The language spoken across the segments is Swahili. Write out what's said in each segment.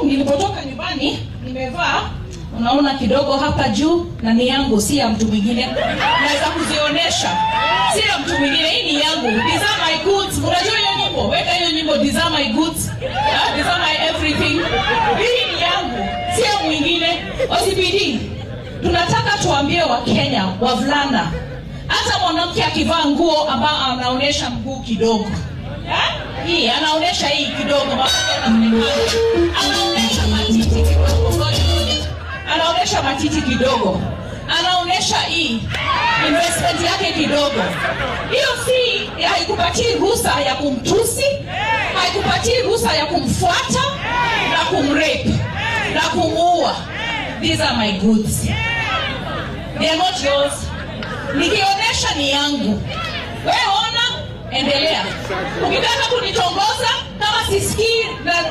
nilipotoka nyumbani nimevaa, unaona kidogo hapa juu, na ni yangu, si ya mtu mwingine. Naweza kuzionesha, si ya mtu mwingine, hii ni yangu. These are my goods. Unajua hiyo nyimbo? Weka hiyo nyimbo, these are my goods. These are my everything. Hii ni yangu, si ya mwingine. OCPD, tunataka tuambie Wakenya, wavulana, hata mwanamke akivaa nguo ambayo anaonesha mguu kidogo, hii anaonesha hii kidogo, anaonesha matiti kidogo, anaonesha matiti kidogo, anaonesha hii investment yake kidogo. Hiyo si haikupatii ruhusa ya kumtusi, haikupatii ruhusa ya kumfuata na kumrape na kumuua. These are my goods. They are not yours. Nikionesha ni yangu. Wewe ona, endelea. Ukitaka kunitongoza kama sisikii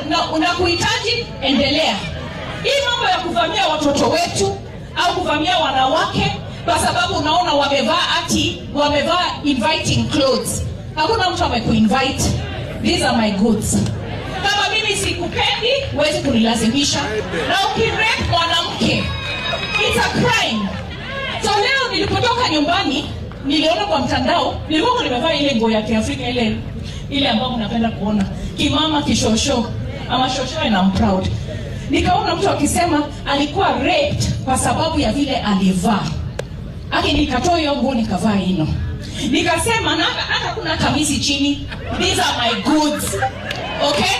na unakuhitaji, endelea. Hii mambo ya kuvamia watoto wetu au kuvamia wanawake kwa sababu unaona wamevaa inviting clothes. Hakuna mtu amekuinvite. These are my goods. Kama mimi sikupendi, huwezi kunilazimisha. Na ukirape mwanamke, it's a crime. So leo nilipotoka nyumbani, niliona kwa mtandao, nilikuwa nimevaa ile nguo ya Kiafrika ile ambayo unapenda kuona. Kimama kishosho, ama shosho, and I'm proud. Nikaona mtu akisema alikuwa raped kwa sababu ya vile alivaa. Nikatoa hiyo nguo nikavaa hino. Nikasema hata kuna kamisi chini. These are my goods. Okay?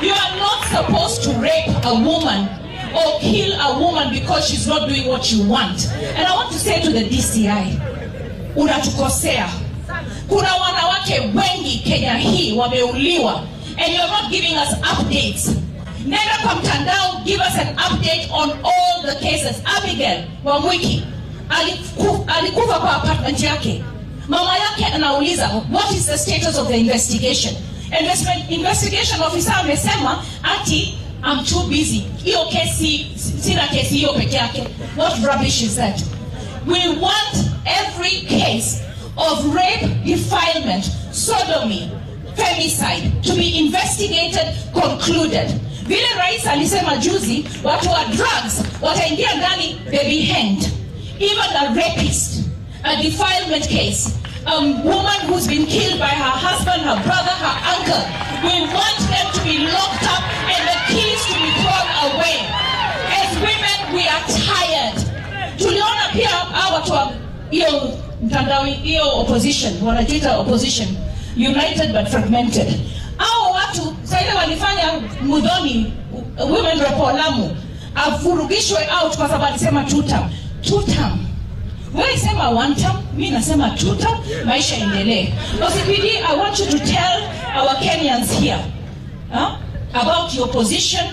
You are not supposed to rape a woman or kill a woman because she's not doing what you want. And I want to say to the DCI, unatukosea. Kuna wanawake wengi Kenya hii wameuliwa, and you're not giving us updates. Nenda kwa mtandao, give us an update on all the cases. Abigail Wamwiki alikufa kwa apartment yake. Mama yake anauliza, what is the status of the investigation? Investigation officer amesema ati I'm too busy. Hiyo kesi, sina kesi hiyo peke yake. What rubbish is that? We want every case of rape, defilement, sodomy, femicide to be investigated, concluded. Vile rais alisema juzi, watu wa drugs wataingia ndani, they be hanged. Even a rapist, a defilement case, a woman who's been killed by her husband, her brother, her uncle, we want them to be locked up and the keys to be thrown away. As women, we are tired. Tuliona pia watu wa hiyo mtandao, hiyo opposition, wanajiita opposition, united but fragmented. Watu sasa walifanya Mudhoni women rep Lamu afurugishwe out kwa sababu alisema two term. Wewe sema one term, mimi nasema two term, maisha endelee. OCPD, I want you to tell our Kenyans here about your position,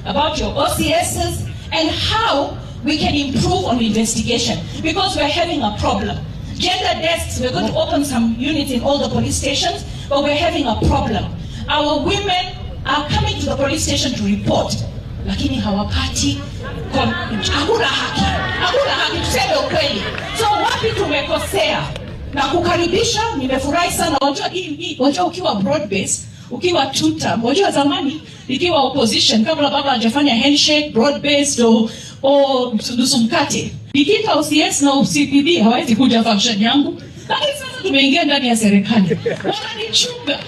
about your OCSs, and how we can improve on the investigation, because we're having a problem. Gender desks, we're going to open some units in all the police stations, but we're having a problem. Our women are coming to the police station to report, lakini hawapati, hakuna haki, tuseme ukweli. So wapi tumekosea? Na kukaribisha, nimefurahi sana. Wajua ukiwa broad base, ukiwa tuta, wajua zamani ikiwa opposition, kabla baba hajafanya handshake, broad base o nusu mkate, nikita OCS na OCPD hawezi kuja function yangu. Lakini sasa tumeingia ndani ya serikali, wananichunga.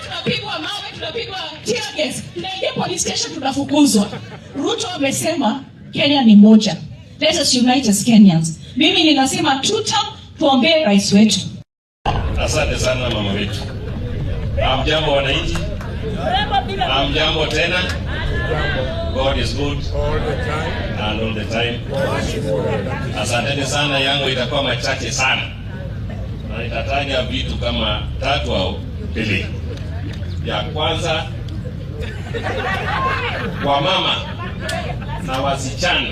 Tunapigwa mawe, tunapigwa tear gas, tunaingia police station, tunafukuzwa. Ruto amesema Kenya ni moja. Let us unite as Kenyans. Mimi ninasema tuombee rais wetu. Asante sana mama wetu. Hamjambo wananchi? Hamjambo tena? God is good all the time and all the time. Asante sana, yangu itakuwa machache sana. Na nitataja vitu kama 3 au 2. Ya kwanza, kwa mama na wasichana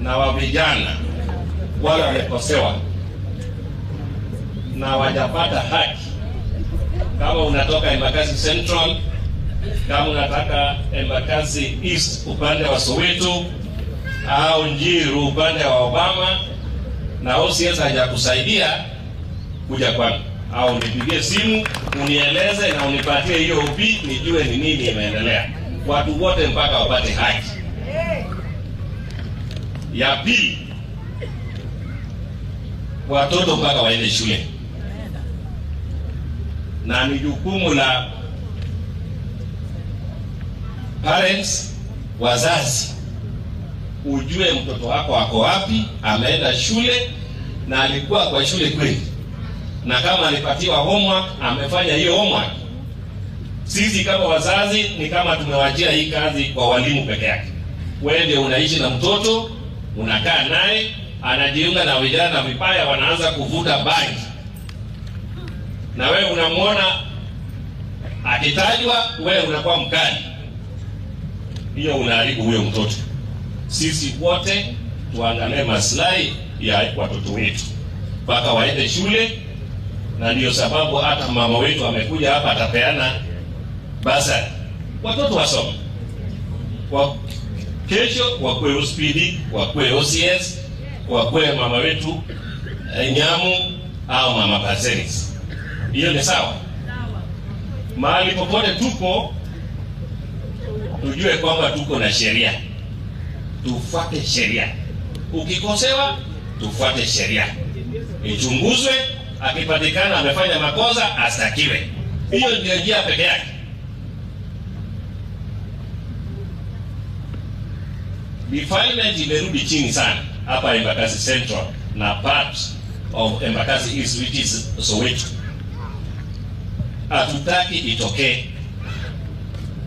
na wavijana wale wamekosewa na wajapata haki. Kama unatoka Embakasi Central, kama unataka Embakasi East upande wa Soweto, au Njiru upande wa Obama, na OCS hajakusaidia, kuja kwangu au nipigie simu unieleze na unipatie hiyo upi nijue ni nini imeendelea. watu wote mpaka wapate haki. Ya pili, watoto mpaka waende shule, na ni jukumu la parents, wazazi, ujue mtoto wako ako wapi, ameenda shule na alikuwa kwa shule kweli, na kama alipatiwa homework amefanya hiyo homework. Sisi kama wazazi ni kama tumewachia hii kazi kwa walimu peke yake. Wewe ndio unaishi na mtoto, unakaa naye, anajiunga na vijana vibaya, wanaanza kuvuta bangi, na wewe unamwona akitajwa, wewe unakuwa mkali. Hiyo unaharibu huyo mtoto. Sisi wote tuangalie maslahi ya watoto wetu mpaka waende shule, na ndio sababu hata mama wetu amekuja hapa atapeana basa watoto wasome. Kwa kesho wakwe OSPD, wakwe OCS, wakwe mama wetu Nyamu au mama Paseris. Hiyo ni sawa. Mahali popote tuko, tujue kwamba tuko na sheria. Tufuate sheria. Ukikosewa, tufuate sheria. Ichunguzwe, akipatikana amefanya makosa astakiwe. Hiyo ndio njia pekee yake. Defilement imerudi chini sana hapa Embakasi Central na part of Embakasi East, which is Soweto. Hatutaki itokee,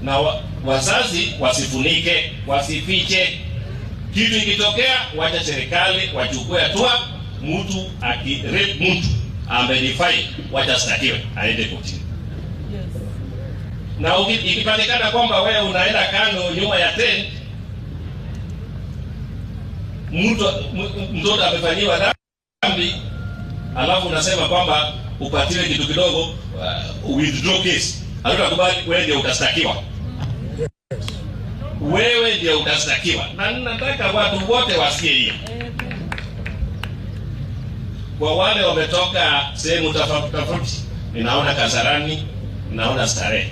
na wazazi wasifunike, wasifiche. Kitu ikitokea, wacha serikali wachukue hatua. Mtu akirape mtu amedefy, wacha stakiwe, aende kotini. Na ikipatikana kwamba wewe unaenda kando nyuma ya tent, mtoto amefanyiwa dhambi, alafu unasema kwamba upatiwe kitu kidogo, withdraw case, hatutakubali, wewe ndio utastakiwa. Wewe ndio utastakiwa. Na nataka watu wote wasikie hiyo. Kwa wale wametoka sehemu tofauti, ninaona Kasarani, ninaona Starehe,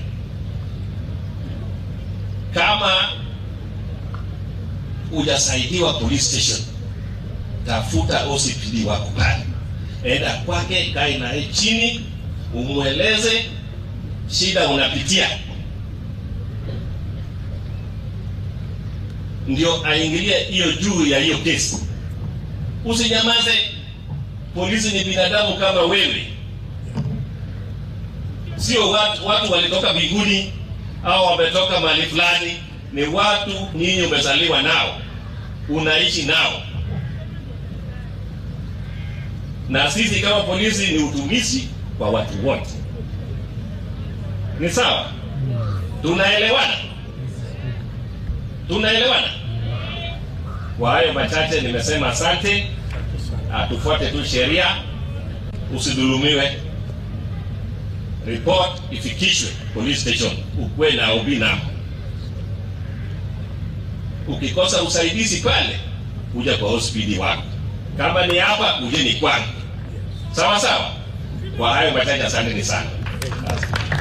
kama hujasaidiwa police station, tafuta OCPD wako pale, enda kwake, kai naye chini, umweleze shida unapitia, ndio aingilie hiyo juu ya hiyo kesi. Usinyamaze. Polisi ni binadamu kama wewe. Sio watu walitoka mbinguni au wametoka mahali fulani. Ni watu nyinyi umezaliwa nao, unaishi nao. Na sisi kama polisi ni utumishi kwa watu wote. Ni sawa? Tunaelewana? Tunaelewana? Kwa hayo machache nimesema asante. Tufuate tu sheria, usidhulumiwe. Report ifikishwe police station, ukwe na ubina. Ukikosa usaidizi pale, kuja kwa OSPD wako. Kama ni hapa, uje ni kwangu. Sawa sawa? Kwa hayo machache asante ni sana.